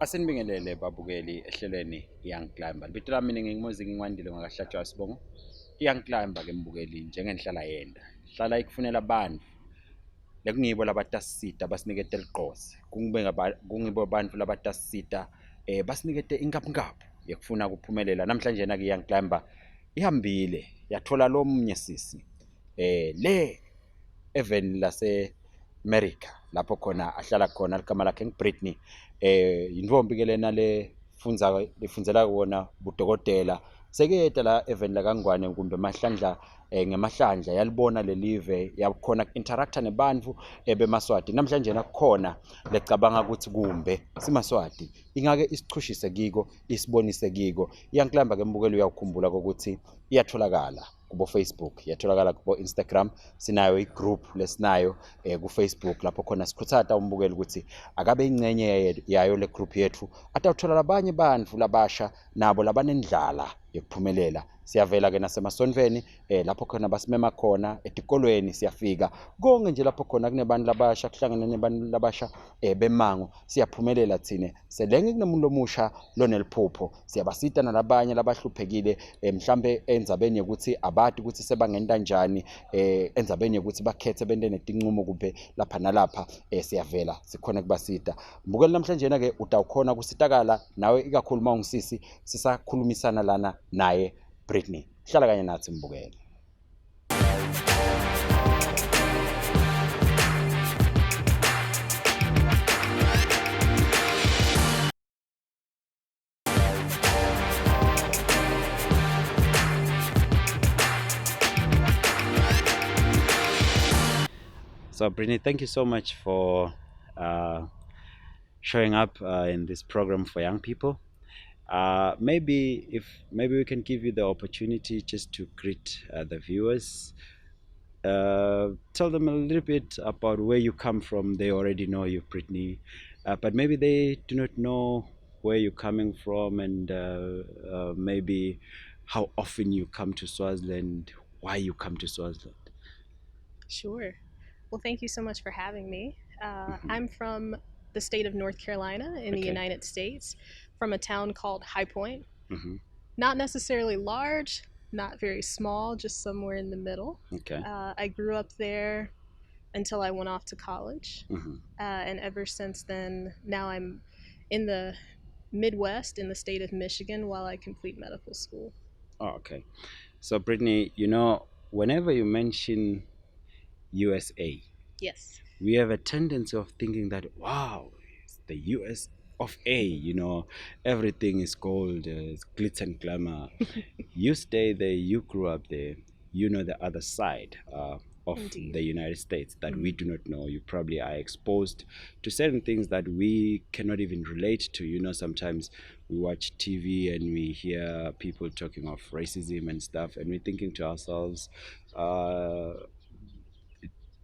Asenibingelele babukeli ehlelweni Young Climber. Libito lami mina ngingumuzi ngingwandile ngakahlatshwa sibongo. Young Climber ke mbukeli njengenhlala yenda. Hlala ikufunela abantu lekungibo labatasisita basinikete liqose. Kungibo abantu labatasisita basinikete inkapnkaphu yekufuna kuphumelela. Namhlanje na ke Young Climber ihambile yathola lo mnye sisi. Le Ervin lase America lapho khona ahlala khona ligama lakhe ngiBritney indvombi ke lena lefundzela wona budokotela seketa la Ervin la kangwane kumbe mahlandla ngemahlandla yalibona lelive yakhona interacta nebantfu bemaswati namhlanje nakukhona lecabanga ukuthi kumbe simaswati ingake isichushise kiko isibonise kiko iyanklamba ke mbukelo uyakukhumbula ukuthi iyatholakala kubo Facebook iyatholakala kubo Instagram sinayo igroup lesinayo ku Facebook lapho khona sikhuthata umbukeli ukuthi akabe ingcenye yayo le group yethu atawuthola labanye bantfu labasha nabo labanendlala yokuphumelela siyavela ke nasemasonveni lapho khona basimema khona etikolweni siyafika konke nje lapho khona kunebantu labasha kuhlangene nebantu labasha bemango siyaphumelela thine selenge kunomuntu omusha loneliphupho siyabasita nalabanye labahluphekile mhlambe endzabeni ukuthi abati ukuthi sebangenta kanjani endzabeni ukuthi bakhethe bente netinqumo kumbe lapha nalapha siyavela sikhona kubasita mbukeli namhlanje na ke utawukhona kusitakala nawe ikakhuluma ungisisi sisakhulumisana lana naye Britney hlala kanye nathi mbukeli. So Britney, thank you so much for showing up in this program for young people. Maybe we can give you the opportunity just to greet the viewers. Tell them a little bit about where you come from. They already know you, Britney, but maybe they do not know where you're coming from and maybe how often you come to Swaziland, why you come to Swaziland. Sure. Well, thank you so much for having me. I'm from the state of North Carolina in the United States, from a town called High Point. Not necessarily large, not very small, just somewhere in the middle. I grew up there until I went off to college. And ever since then, now I'm in the Midwest in the state of Michigan while I complete medical school. Oh, okay. So, Brittany, whenever you mention USA, yes, we have a tendency of thinking that, wow, it's the US of A, everything is gold, it's glitz and glamour. You stay there, you grew up there, you know the other side of Indeed. the United States that we do not know. You probably are exposed to certain things that we cannot even relate to. Sometimes we watch TV and we hear people talking of racism and stuff, and we're thinking to ourselves,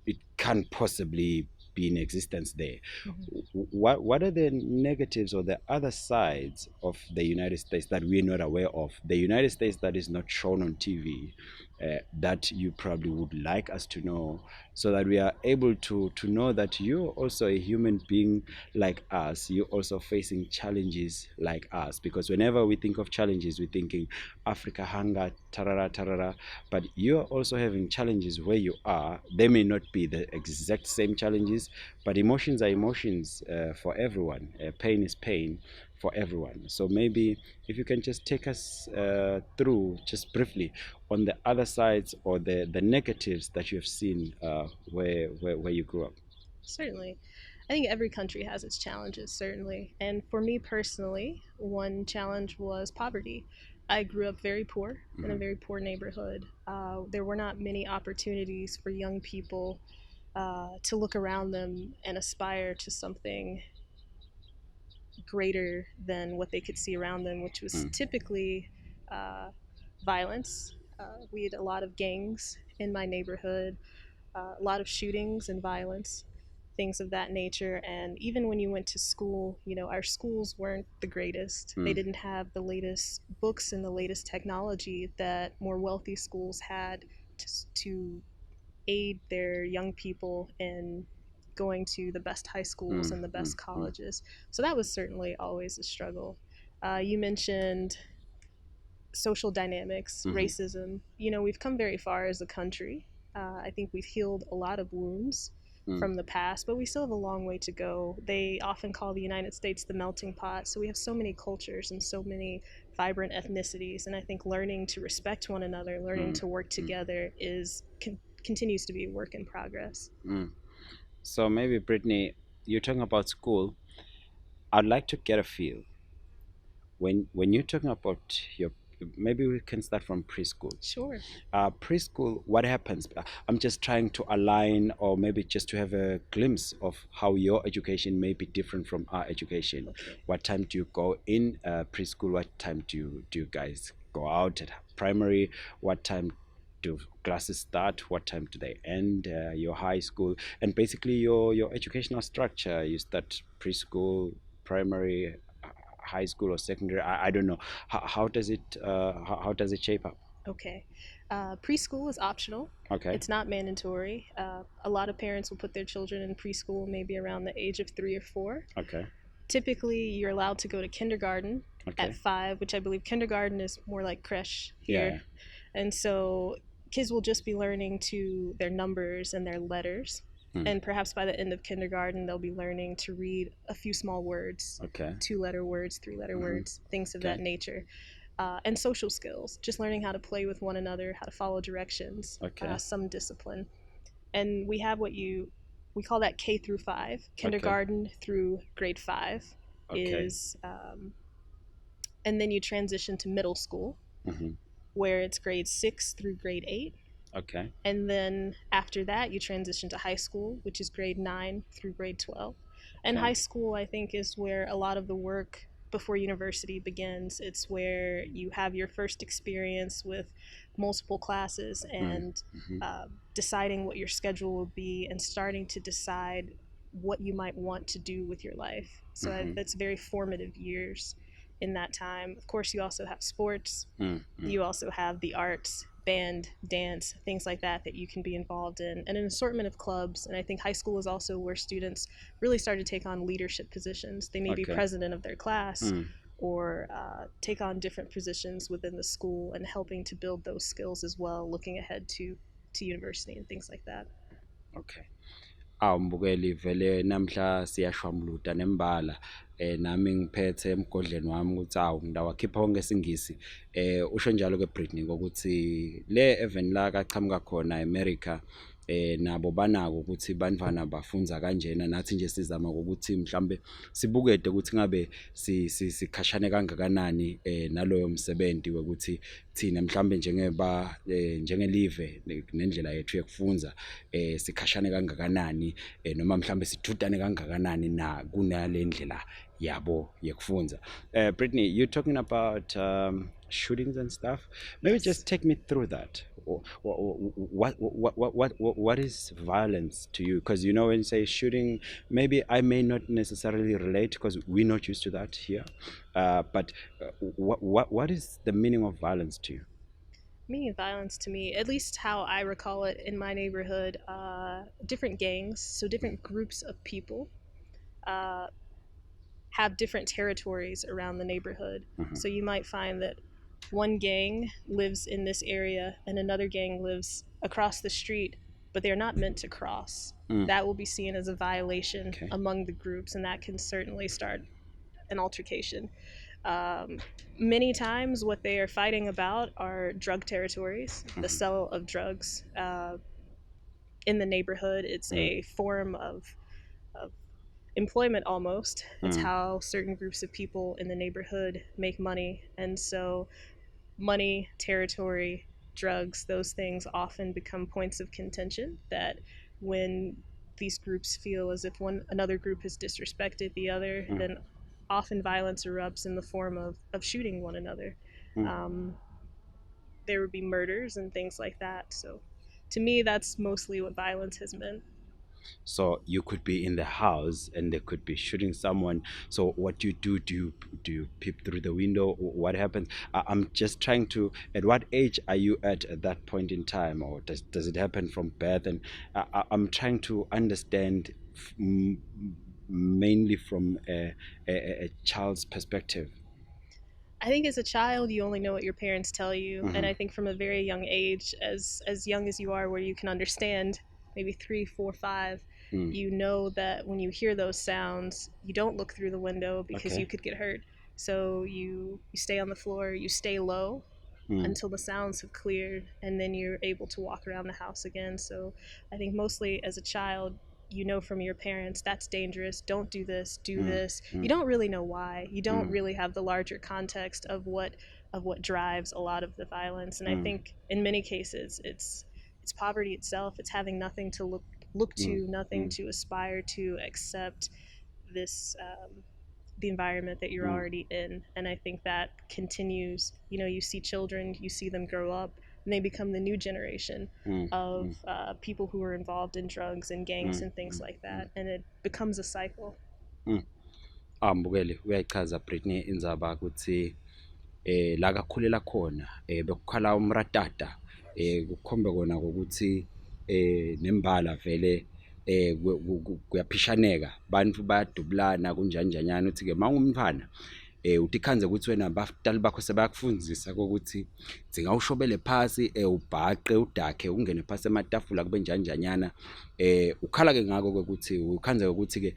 it can't possibly be in existence there. What are the negatives or the other sides of the United States that we're not aware of? The United States that is not shown on TV, that you probably would like us to know, so that we are able to know that you're also a human being like us. You're also facing challenges like us, because whenever we think of challenges, we're thinking Africa, hunger, tarara, tarara, but you're also having challenges where you are. They may not be the exact same challenges, but emotions are emotions for everyone. Pain is pain for everyone. So maybe if you can just take us through just briefly on the other sides or the negatives that you have seen where you grew up. Certainly. I think every country has its challenges, certainly. And for me personally, one challenge was poverty. I grew up very poor in a very poor neighborhood. There were not many opportunities for young people to look around them and aspire to something greater than what they could see around them, which was typically violence. We had a lot of gangs in my neighborhood, a lot of shootings and violence, things of that nature. And even when you went to school, our schools weren't the greatest. They didn't have the latest books and the latest technology that more wealthy schools had to aid their young people in going to the best high schools and the best colleges. So that was certainly always a struggle. You mentioned social dynamics, racism. You know, we've come very far as a country. I think we've healed a lot of wounds from the past, but we still have a long way to go. They often call the United States the melting pot, so we have so many cultures and so many vibrant ethnicities, and I think learning to respect one another, learning to work together continues to be a work in progress. So maybe, Brittany, you're talking about school. I'd like to get a feel when you're talking about your, maybe we can start from preschool. Sure. Preschool, what happens? I'm just trying to align, or maybe just to have a glimpse of how your education may be different from our education. Okay. What time do you go in preschool? What time do you guys go out at primary? What time do classes start? What time do they end? Your high school, and basically your educational structure. You start preschool, primary, high school, or secondary. I don't know. How does it how does it shape up? Okay. Preschool is optional. Okay. It's not mandatory. A lot of parents will put their children in preschool maybe around the age of 3 or 4. Okay. Typically, you're allowed to go to kindergarten at 5, which I believe kindergarten is more like creche here. Yeah. And so kids will just be learning to their numbers and their letters. And perhaps by the end of kindergarten, they'll be learning to read a few small words, 2-letter words, 3-letter words, things of that nature. And social skills, just learning how to play with one another, how to follow directions, some discipline. And we have we call that K through 5. Kindergarten through grade 5 is, and then you transition to middle school, where it's grade 6 through grade 8. Okay. And then after that, you transition to high school, which is grade 9 through grade 12. And high school, I think, is where a lot of the work before university begins. It's where you have your first experience with multiple classes and deciding what your schedule will be and starting to decide what you might want to do with your life. So that's very formative years in that time. Of course, you also have sports. You also have the arts, band, dance, things like that you can be involved in, and an assortment of clubs. And I think high school is also where students really start to take on leadership positions. They may be president of their class or take on different positions within the school, and helping to build those skills as well, looking ahead to university and things like that. Okay. Mbukeli, vele namhla siyashwamuluta nembala nami ngiphethe emgodleni wami ukuthi ngidawakhipha wonke isingisi. Usho njalo ke Britney ukuthi le Ervin la kaqhamuka khona America nabo banako ukuthi banifana bafunza kanjena, nathi nje sizama ukuthi mhlambe sibukede ukuthi ngabe sikhashane kangakanani naloyo msebenzi ukuthi thina mhlambe njengelive nendlela yethu yekufunza sikhashane kangakanani noma mhlambe sithutane kangakanani na kunale ndlela yabo yekufunza. Britney, you're talking about shootings and stuff. Maybe just take me through that. What is violence to you? Because you know, when you say shooting, maybe I may not necessarily relate because we're not used to that here. But what is the meaning of violence to you? Meaning of violence to me, at least how I recall it in my neighborhood, different gangs, so different groups of people have different territories around the neighborhood. So you might find that one gang lives in this area and another gang lives across the street, but they're not meant to cross. That will be seen as a violation among the groups, and that can certainly start an altercation. Many times what they are fighting about are drug territories, the sale of drugs in the neighborhood. It's a form of employment almost. It's how certain groups of people in the neighborhood make money. And so money, territory, drugs, those things often become points of contention, that when these groups feel as if another group has disrespected the other, then often violence erupts in the form of shooting one another. There would be murders and things like that. So to me, that's mostly what violence has meant. So you could be in the house and they could be shooting someone. So what do? Do you peep through the window? What happens? I'm just trying to. At what age are you at that point in time, or does it happen from birth? And I'm trying to understand mainly from a child's perspective? I think as a child, you only know what your parents tell you, and I think from a very young age, as young as you are, where you can understand, maybe 3, 4, 5, Mm. you know that when you hear those sounds, you don't look through the window because you Okay. could get hurt. So you stay on the floor, you stay low Mm. until the sounds have cleared, and then you're able to walk around the house again. So I think mostly as a child, you know from your parents that's dangerous, don't do this, do Mm. this. You Mm. don't really know why, you don't Mm. really have the larger context of what drives a lot of the violence. And I Mm. think in many cases it's poverty itself, it's having nothing to look Mm. to, nothing Mm. to aspire to, except this the environment that you're Mm. already in. And I think that continues. You know, you see children, you see them grow up, and they become the new generation Mm. of Mm. people who are involved in drugs and gangs Mm. and things Mm. like Mm. that. And it becomes a cycle. Mm. Mbukeli uyayichaza Britney indzaba ukuthi la kakhulela khona bekukhala umratata kukhombe kona ukuthi nembala vele kuyaphishaneka bantu bayadubulana kunjani njanyana uthi ke mawungumntwana uthi khanze ukuthi wena abadali bakho sebayakufundzisa ukuthi dzingawushobele phasi ubhaqe udakhe ungene phasi ematafula kube njani njanyana ukhala ke ngako ukuthi ukhanze ukuthi ke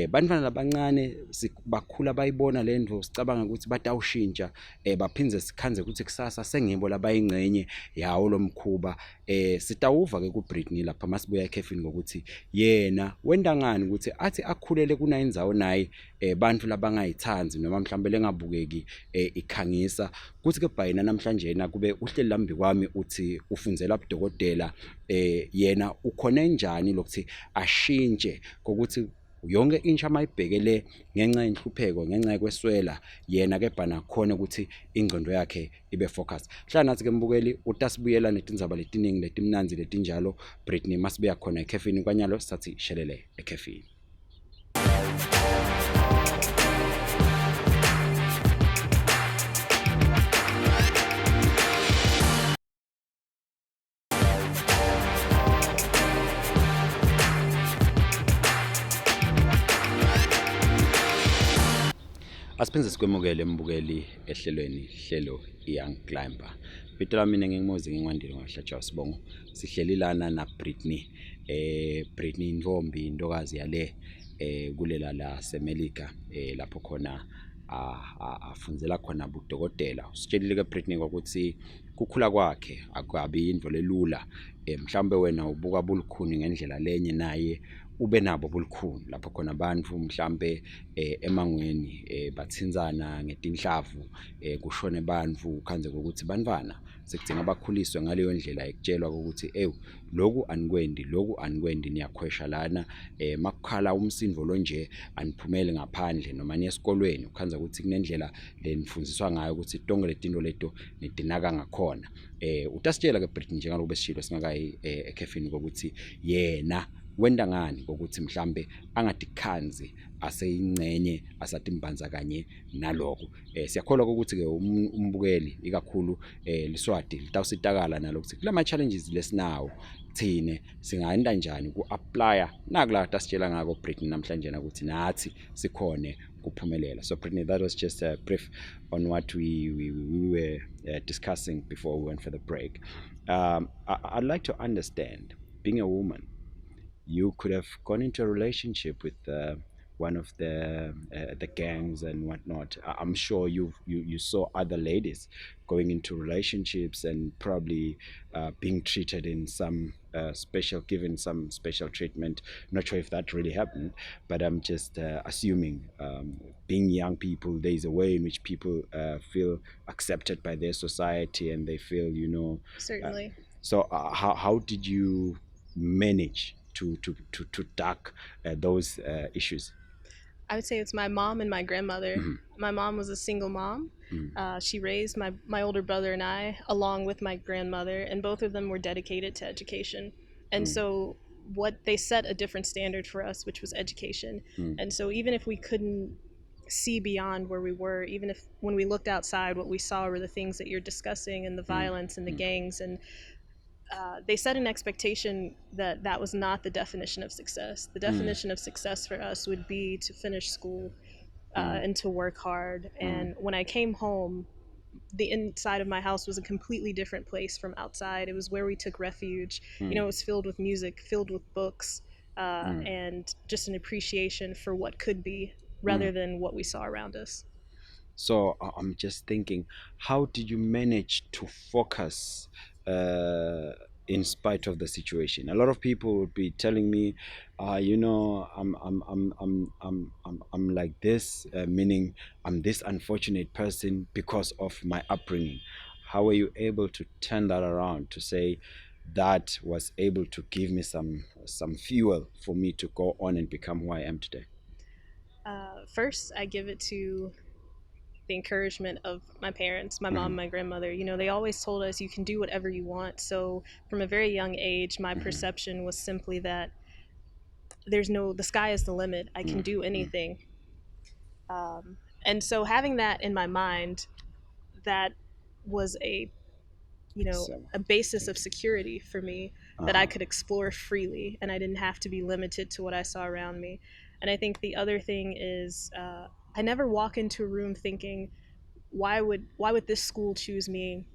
bantwana labancane bakhula bayibona lento sicabanga ukuthi batawushintsha baphindze sikhanze ukuthi kusasa sengibo labayingcenye yawo lomkhuba sitawuva ke kuBritney lapha masibuya ekhefini ngokuthi yena wenda ngani ukuthi athi akhulele kuna indzawo naye bantu labangayithanzi noma mhlawumbe lengabukeki ikhangisa kuthi ke bhayina namhlanje kube uhleli lambi kwami uthi ufundzela ubudokotela yena ukhona njani lokuthi ashintshe kokuthi yonke intsha mayibhekele ngenxa yenhlupheko ngenxa yekweswela yena ke bhana khona ukuthi ingqondo yakhe ibe focus. Hlala nathi ke mbukeli utasibuyela netindzaba letiningi letimnanzi letinjalo Britney masibuya khona ekhefini kwanyalo sathi shelele ekhefini. Asiphinde sikwemukele mbukeli ehlelweni hlelo Young Climber. Vito lami mina ngingimozi ngingwandile ngahlatsha sibongo. Sihleli lana na Britney. Britney Ndvombi intokazi yale kulela la semelika lapho khona afundzela khona budokotela. Usitshelile ke Britney ukuthi kukhula kwakhe akabi into lelula. Mhlambe wena ubuka bulukhuni ngendlela lenye naye ube nabo bulukhuni lapho khona abantu mhlambe emangweni bathinzana ngetinhlavu kushone bantu khanze ukuthi bantwana sekudinga bakhuliswe ngaleyo ndlela ekutshelwa ukuthi loku anikwendi niyakhwesha lana makukhala umsindo lo nje aniphumele ngaphandle noma niesikolweni ukhanza ukuthi kunendlela lenifundziswa ngayo ukuthi tonke letinto leto nitinaka ngakhona utasitshela ke Britney njengaloku besishilo singakayi ekhefini ukuthi yena wenda ngani ukuthi mhlambe angatikhanzi aseyingcenye asatimbanza kanye naloko siyakholwa ukuthi ke umbukeli ikakhulu liswati litawusitakala nalokuthi kulama challenges lesinawo thine singaenda njani ku-applya nakula tasitshela ngako Britney namhlanje ukuthi nathi sikhone kuphumelela. So Britney, that was just a brief on what we were discussing before we went for the break. I'd like to understand, being a woman, you could have gone into a relationship with one of the gangs and whatnot. I'm sure you saw other ladies going into relationships and probably being treated in some given some special treatment. Not sure if that really happened, but I'm just assuming. Being young people, there's a way in which people feel accepted by their society and they feel, Certainly. So how did you manage to duck those issues? I would say it's my mom and my grandmother. My mom was a single mom. She raised my older brother and I, along with my grandmother, and both of them were dedicated to education. And so, what they set a different standard for us, which was education. And so, even if we couldn't see beyond where we were, even if when we looked outside, what we saw were the things that you're discussing and the violence and the gangs and they set an expectation that that was not the definition of success. The definition of success for us would be to finish school and to work hard. And when I came home, the inside of my house was a completely different place from outside. It was where we took refuge. You know, it was filled with music, filled with books, and just an appreciation for what could be rather than what we saw around us. So I'm just thinking, how did you manage to focus in spite of the situation? A lot of people would be telling me, you know, I'm like this, meaning I'm this unfortunate person because of my upbringing. How were you able to turn that around to say that was able to give me some fuel for me to go on and become who I am today? First, I give it to the encouragement of my parents, my mom, my grandmother. You know, they always told us you can do whatever you want. So from a very young age, my perception was simply that the sky is the limit. I can do anything. And so having that in my mind, that was So, a basis of security for me, that I could explore freely and I didn't have to be limited to what I saw around me. And I think the other thing is, I never walk into a room thinking, why would this school choose me,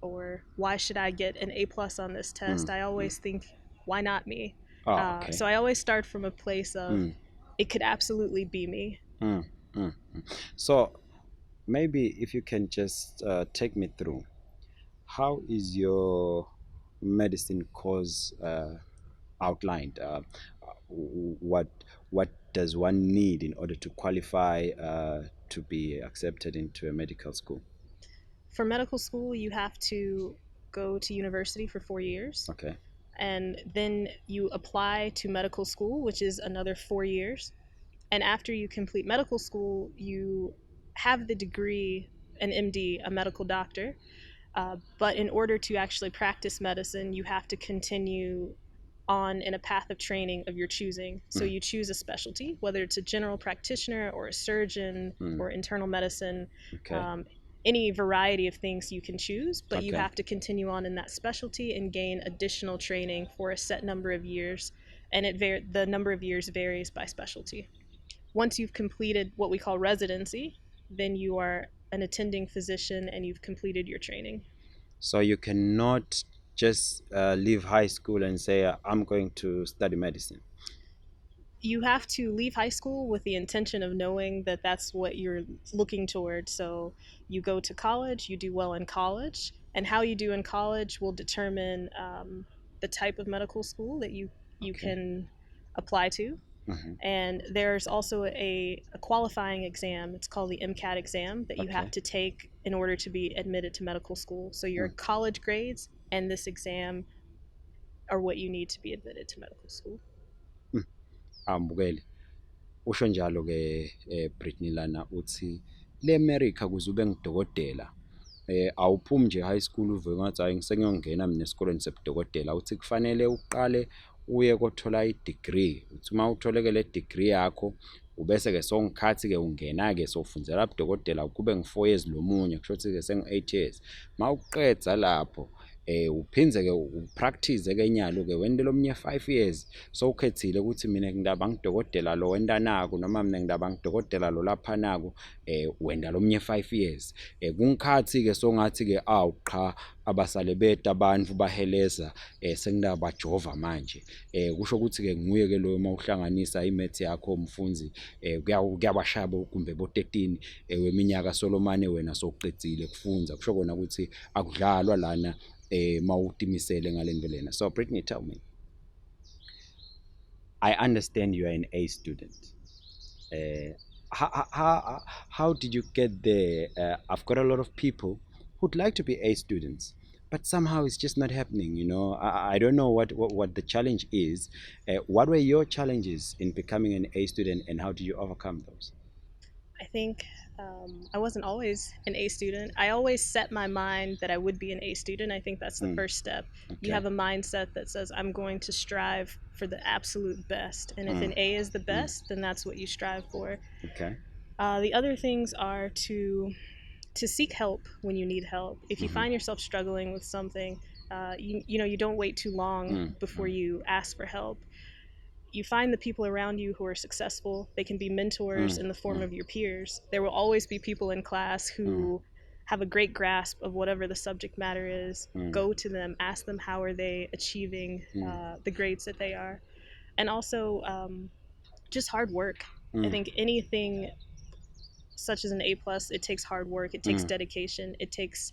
or why should I get an A+ on this test? I always think, why not me? oh, okay. So I always start from a place of, it could absolutely be me. Mm, mm, mm. So maybe if you can just take me through, how is your medicine course outlined? What what does one need in order to qualify to be accepted into a medical school? For medical school, you have to go to university for 4 years, Okay. and then you apply to medical school, which is another 4 years. And after you complete medical school, you have the degree, an MD, a medical doctor. But in order to actually practice medicine, you have to continue on in a path of training of your choosing. So you choose a specialty, whether it's a general practitioner or a surgeon or internal medicine, Okay. any variety of things you can choose, but you Okay. have to continue on in that specialty and gain additional training for a set number of years. And the number of years varies by specialty. Once you've completed what we call residency, then you are an attending physician and you've completed your training. So you cannot just leave high school and say, I'm going to study medicine. You have to leave high school with the intention of knowing that that's what you're looking toward. So you go to college, you do well in college, and how you do in college will determine the type of medical school that you Okay. can apply to. And there's also a qualifying exam. It's called the MCAT exam that you Okay. have to take in order to be admitted to medical school. So your college grades and this exam are what you need to be admitted to medical school. Ambukeli. Usho njalo ke Britney lana uthi le America kuze ube ngidokotela awuphumi nje high school uve ngathi hayi ngisengiyongena mina esikoleni sebudokotela uthi kufanele uqale uye kothola i-degree uthi uma utholeke le degree yakho ubese ke songikhathi ke ungena ke sofundzela ubudokotela kube ngi4 years lomunye kusho ukuthi ke sengi8 years mawuqedza lapho uphindze ke upractice ke nyalo ke wende lomnye 5 years so ukhethile ukuthi mina ngidaba ngidokotela lo wenda naku noma mina ngidaba ngidokotela lo lapha naku wenda lomnye 5 years kungikhathi ke so ngathi ke qha abasale beta abantu baheleza sengindaba jova manje kusho ukuthi ke nguye ke lo mawuhlanganisa imath yakho umfunzi kuyabashaba kumbe bo13 weminyaka solomane wena soqedzile kufunza kusho kona ukuthi akudlalwa lana mawutimisele ngalento lena. So Britney, tell me, I understand you are an A student. How did you get there? I've got a lot of people who'd like to be A students, but somehow it's just not happening. You know, I don't know what the challenge is. What were your challenges in becoming an A student, and how did you overcome those? I think I wasn't always an A student. I always set my mind that I would be an A student. I think that's the first step. Okay. You have a mindset that says, I'm going to strive for the absolute best. And if an A is the best, then that's what you strive for. Okay. The other things are to seek help when you need help. If you find yourself struggling with something, You don't wait too long before you ask for help. You find the people around you who are successful. They can be mentors in the form of your peers. There will always be people in class who have a great grasp of whatever the subject matter is. Go to them, ask them how are they achieving the grades that they are. And also just hard work. I think anything such as an A+, it takes hard work, it takes dedication, it takes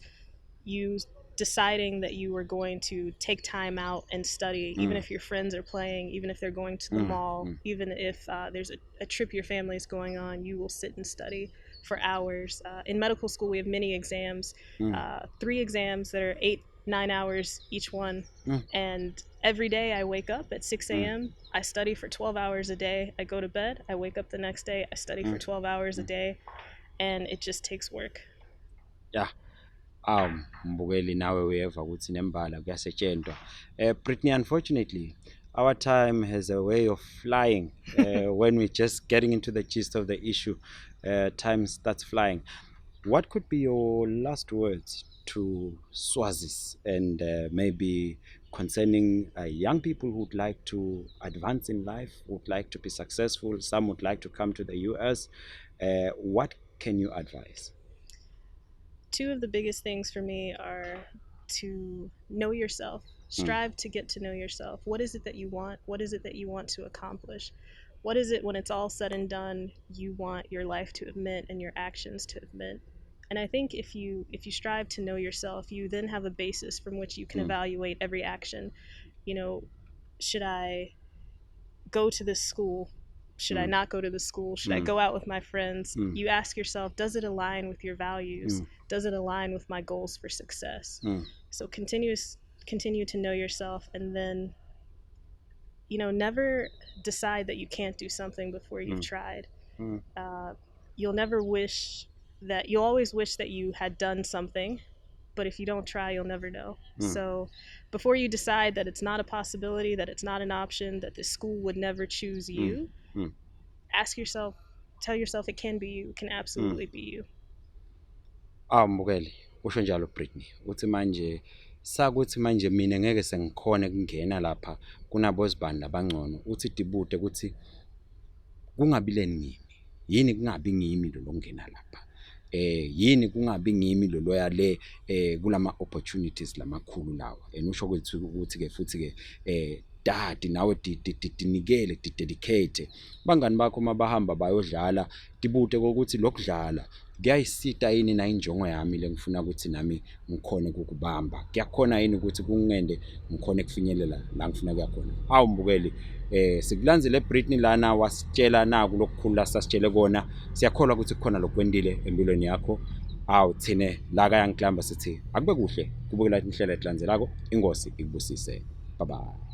you deciding that you are going to take time out and study, even if your friends are playing, even if they're going to the mall, even if there's a trip your family is going on, you will sit and study for hours. In medical school, we have many exams, 3 exams that are 8-9 hours each one. And every day I wake up at 6 a.m. I study for 12 hours a day. I go to bed. I wake up the next day. I study for 12 hours a day. And it just takes work. Yeah. Mbukeli nawe uyeva ukuthi nembala kuyasetshenzwa. Britney, unfortunately, our time has a way of flying. When we're just getting into the gist of the issue, time starts flying. What could be your last words to Swazis and maybe concerning young people who would like to advance in life, would like to be successful, some would like to come to the US? What can you advise? 2 of the biggest things for me are to know yourself. Strive to get to know yourself. What is it that you want? What is it that you want to accomplish? What is it when it's all said and done you want your life to admit and your actions to admit? And I think if you strive to know yourself, you then have a basis from which you can evaluate every action. You know, should I go to this school? Should I not go to the school? Should I go out with my friends? You ask yourself, does it align with your values? Does it align with my goals for success? So continue to know yourself, and then, never decide that you can't do something before you've tried. You'll always wish that you had done something, but if you don't try, you'll never know. So before you decide that it's not a possibility, that it's not an option, that the school would never choose you, ask yourself, tell yourself it can be you, it can absolutely be you. Mbukeli, usho njalo Britney, uthi manje sakuthi manje mina ngeke sengikhona kungena lapha kunabo sibani labangcono, uthi dibude ukuthi kungabileni ngimi, yini kungabi ngimi lo ngena lapha. Yini kungabi ngimi lo loya le kulama opportunities lamakhulu lawa. Usho ukuthi ke futhi ke dadi nawe dinikele, dedicate. Bangani bakho mabahamba bayodlala, dibude kokuthi lokudlala kuyayisita yini na injongo yami lengifuna ukuthi nami ngikhona ukubamba. Kuyakhona yini ukuthi kungende ngikhona kufinyelela la ngifuna kuya khona. Mbukeli, sikulandzele Britney lana wasitshela naku lokukhulu sasitshele kona. Siyakholwa ukuthi kukhona lokwendile empilweni yakho. Thine la kayangiklamba sithi akube kuhle kubukela inhlelo etlanzelako. Ingosi ikubusise. Bye bye.